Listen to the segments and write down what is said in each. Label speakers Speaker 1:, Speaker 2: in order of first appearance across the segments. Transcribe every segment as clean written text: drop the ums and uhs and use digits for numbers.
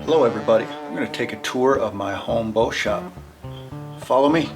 Speaker 1: Hello everybody, I'm going to take a tour of my home bow shop. Follow me.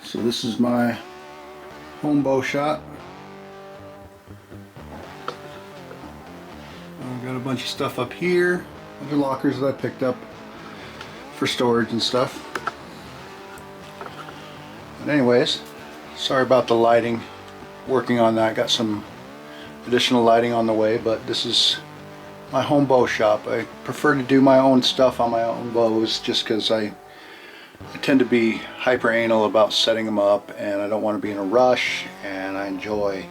Speaker 1: So this is my home bow shop. I've got a bunch of stuff up here, other lockers that I picked up for storage and stuff. But anyways, sorry about the lighting. Working on that, got some additional lighting on the way, but this is my home bow shop. I prefer to do my own stuff on my own bows just because I tend to be hyper anal about setting them up, and I don't want to be in a rush, and I enjoy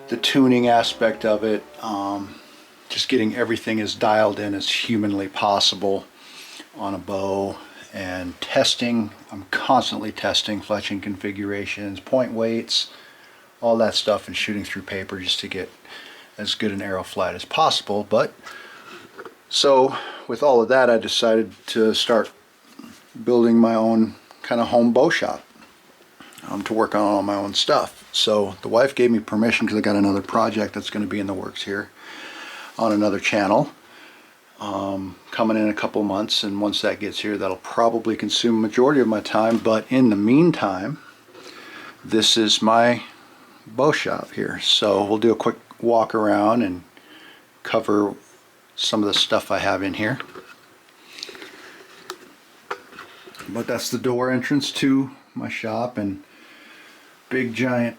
Speaker 1: the tuning aspect of it, just getting everything as dialed in as humanly possible on a bow, and testing. I'm constantly testing fletching configurations, point weights, all that stuff, and shooting through paper just to get as good an arrow flight as possible. But so with all of that, I decided to start building my own kind of home bow shop, to work on all my own stuff. So the wife gave me permission because I got another project that's going to be in the works here on another channel, coming in a couple months, and once that gets here, that'll probably consume a majority of my time. But in the meantime, this is my bow shop here, so we'll do a quick walk around and cover some of the stuff I have in here. But that's the door entrance to my shop, and big giant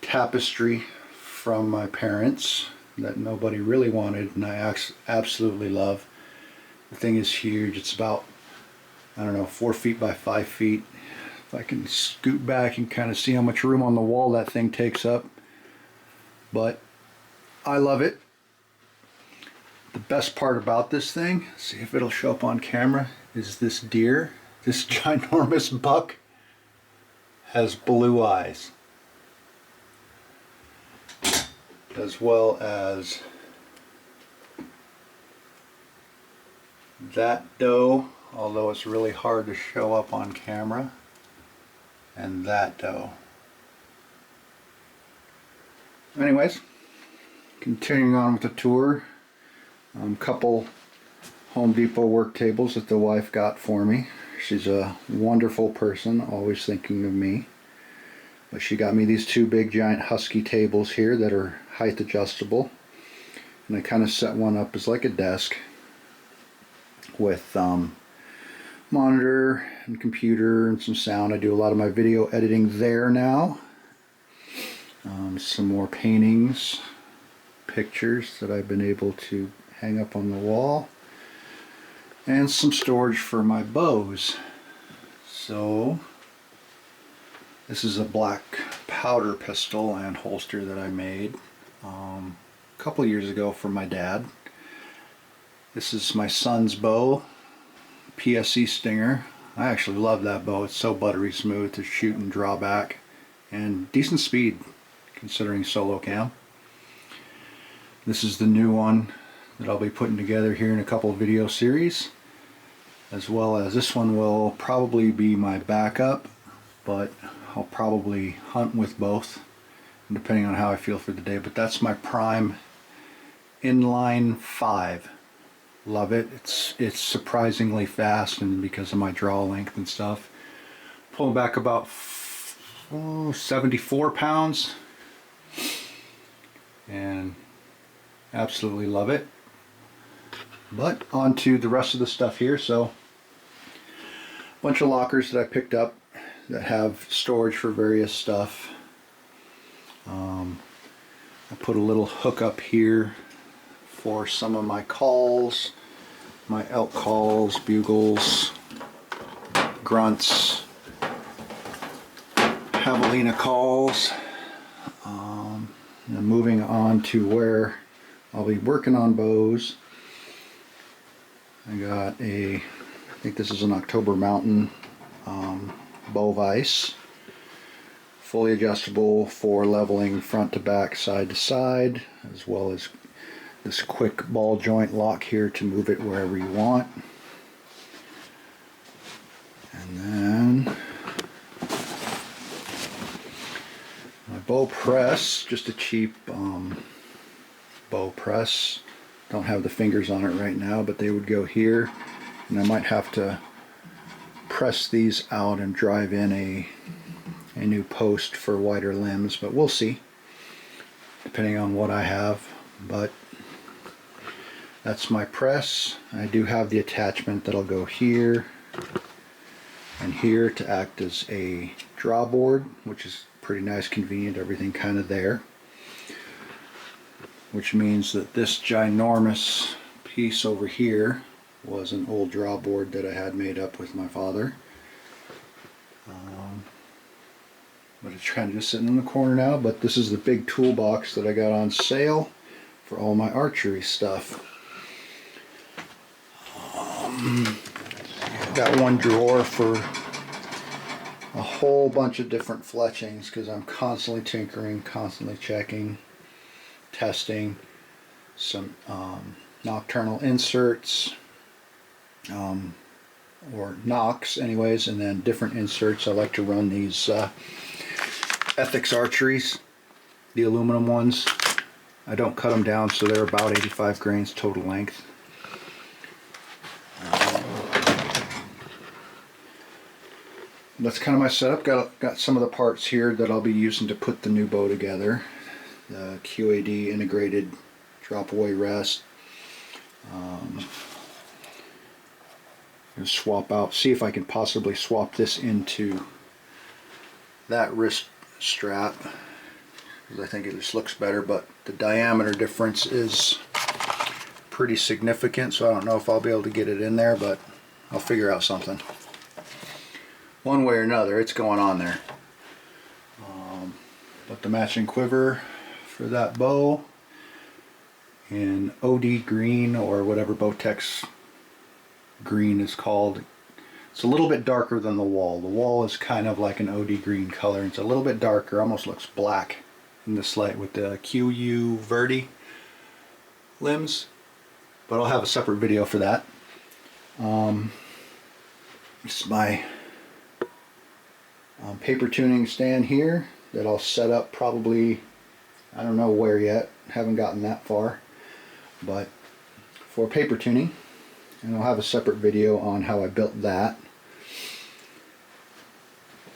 Speaker 1: tapestry from my parents that nobody really wanted, and I absolutely love. The thing is huge. It's about, I don't know, 4 feet by 5 feet. If I can scoot back and kind of see how much room on the wall that thing takes up. But I love it. The best part about this thing, see if it'll show up on camera, is this deer. This ginormous buck has blue eyes, as well as that doe, although it's really hard to show up on camera, and that doe. Anyways, continuing on with the tour, couple Home Depot work tables that the wife got for me. She's a wonderful person, always thinking of me. But she got me these two big giant husky tables here that are height adjustable. And I kind of set one up as like a desk with monitor and computer and some sound. I do a lot of my video editing there now. Some more paintings, pictures that I've been able to hang up on the wall, and some storage for my bows. So this is a black powder pistol and holster that I made a couple years ago for my dad. This is my son's bow, PSC Stinger. I actually love that bow. It's so buttery smooth to shoot and draw back, and decent speed considering solo cam. This is the new one that I'll be putting together here in a couple of video series, as well as this one will probably be my backup, but I'll probably hunt with both depending on how I feel for the day. But that's my Prime Inline 5. Love it. It's surprisingly fast, and because of my draw length and stuff, pulling back about 74 pounds, and absolutely love it. But on to the rest of the stuff here. So a bunch of lockers that I picked up that have storage for various stuff. I put a little hook up here for some of my calls, my elk calls, bugles, grunts, javelina calls. And moving on to where I'll be working on bows. I got I think this is an October Mountain bow vise, fully adjustable for leveling front to back, side to side, as well as this quick ball joint lock here to move it wherever you want. And then my bow press, just a cheap bow press. Don't have the fingers on it right now, but they would go here, and I might have to press these out and drive in a new post for wider limbs, but we'll see, depending on what I have. But that's my press. I do have the attachment that'll go here and here to act as a draw board, which is pretty nice, convenient, everything kind of there. Which means that this ginormous piece over here was an old draw board that I had made up with my father. But it's kind of just sitting in the corner now. But this is the big toolbox that I got on sale for all my archery stuff. Got one drawer for a whole bunch of different fletchings because I'm constantly tinkering, constantly checking, testing, some nocturnal inserts, or nocks anyways, and then different inserts. I like to run these Ethics Archeries, the aluminum ones. I don't cut them down, so they're about 85 grains total length. That's kind of my setup. Got some of the parts here that I'll be using to put the new bow together. The QAD integrated drop away rest. Gonna swap out, see if I can possibly swap this into that wrist strap, because I think it just looks better, but the diameter difference is pretty significant, so I don't know if I'll be able to get it in there, but I'll figure out something. One way or another, it's going on there. But the matching quiver for that bow in OD green, or whatever Bowtech's green is called. It's a little bit darker than the wall. The wall is kind of like an OD green color. It's a little bit darker, almost looks black in this light with the QU Verde limbs, but I'll have a separate video for that. This is my paper tuning stand here that I'll set up probably, I don't know where yet, haven't gotten that far, but for paper tuning, and I'll have a separate video on how I built that.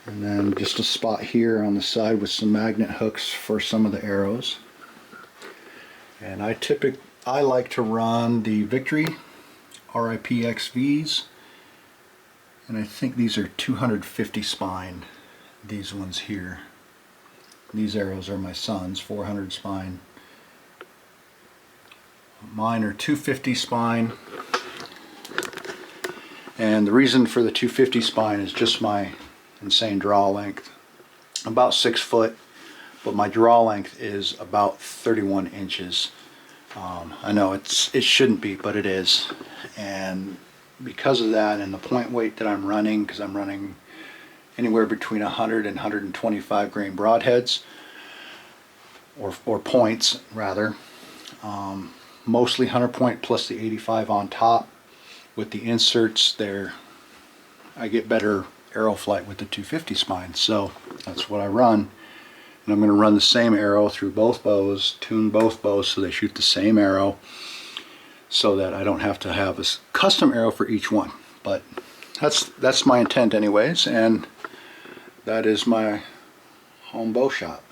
Speaker 1: And then just a spot here on the side with some magnet hooks for some of the arrows. And I like to run the Victory RIPXVs, and I think these are 250 spine, these ones here. These arrows are my son's, 400 spine. Mine are 250 spine, and the reason for the 250 spine is just my insane draw length. I'm about 6 foot, but my draw length is about 31 inches. I know it shouldn't be, but it is, and because of that and the point weight that I'm running, because I'm running anywhere between 100 and 125 grain broadheads, or points rather, mostly 100 point plus the 85 on top. With the inserts there, I get better arrow flight with the 250 spine, so that's what I run. And I'm going to run the same arrow through both bows, tune both bows so they shoot the same arrow, so that I don't have to have a custom arrow for each one. But that's my intent anyways, and that is my home bow shop.